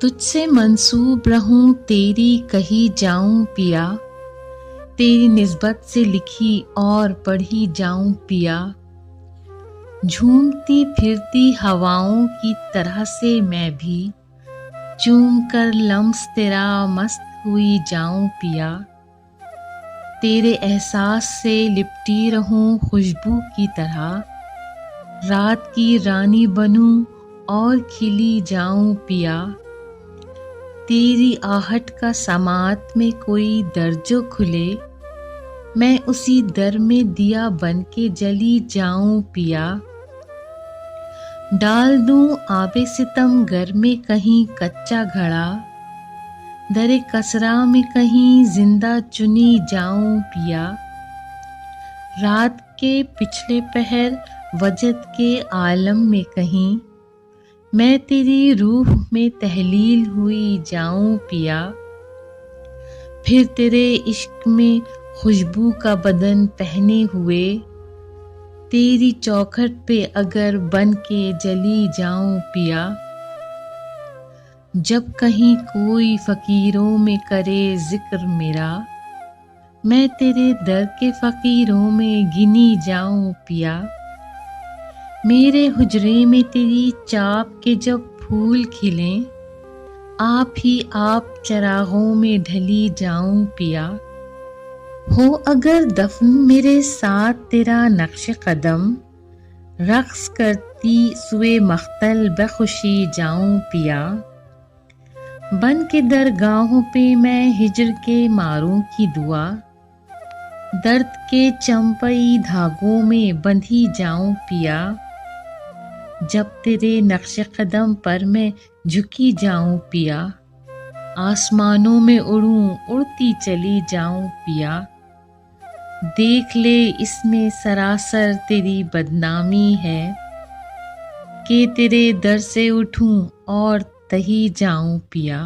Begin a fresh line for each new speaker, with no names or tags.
تجھ سے منسوب رہوں تیری کہی جاؤں پیا، تیری نسبت سے لکھی اور پڑھی جاؤں پیا، جھومتی پھرتی ہواؤں کی طرح سے میں بھی چوم کر لمس تیرا مست ہوئی جاؤں پیا، تیرے احساس سے لپٹی رہوں خوشبو کی طرح، رات کی رانی بنوں اور کھلی جاؤں پیا، تیری آہٹ کا سماعت میں کوئی در جو کھلے، میں اسی در میں دیا بن کے جلی جاؤں پیا، ڈال دوں آب ستم گر میں کہیں کچا گھڑا، در کسرا میں کہیں زندہ چنی جاؤں پیا، رات کے پچھلے پہر وجد کے عالم میں کہیں میں تیری روح میں تحلیل ہوئی جاؤں پیا، پھر تیرے عشق میں خوشبو کا بدن پہنے ہوئے، تیری چوکھٹ پہ اگر بن کے جلی جاؤں پیا، جب کہیں کوئی فقیروں میں کرے ذکر میرا، میں تیرے در کے فقیروں میں گنی جاؤں پیا، میرے حجرے میں تیری چاپ کے جب پھول کھلیں، آپ ہی آپ چراغوں میں ڈھلی جاؤں پیا، ہو اگر دفن میرے ساتھ تیرا نقش قدم، رقص کرتی سوئے مختل بخوشی جاؤں پیا، بن کے درگاہوں پہ میں ہجر کے ماروں کی دعا، درد کے چمپئی دھاگوں میں بندھی جاؤں پیا، جب تیرے نقش قدم پر میں جھکی جاؤں پیا، آسمانوں میں اڑوں اڑتی چلی جاؤں پیا، دیکھ لے اس میں سراسر تیری بدنامی ہے، کہ تیرے در سے اٹھوں اور تہی جاؤں پیا۔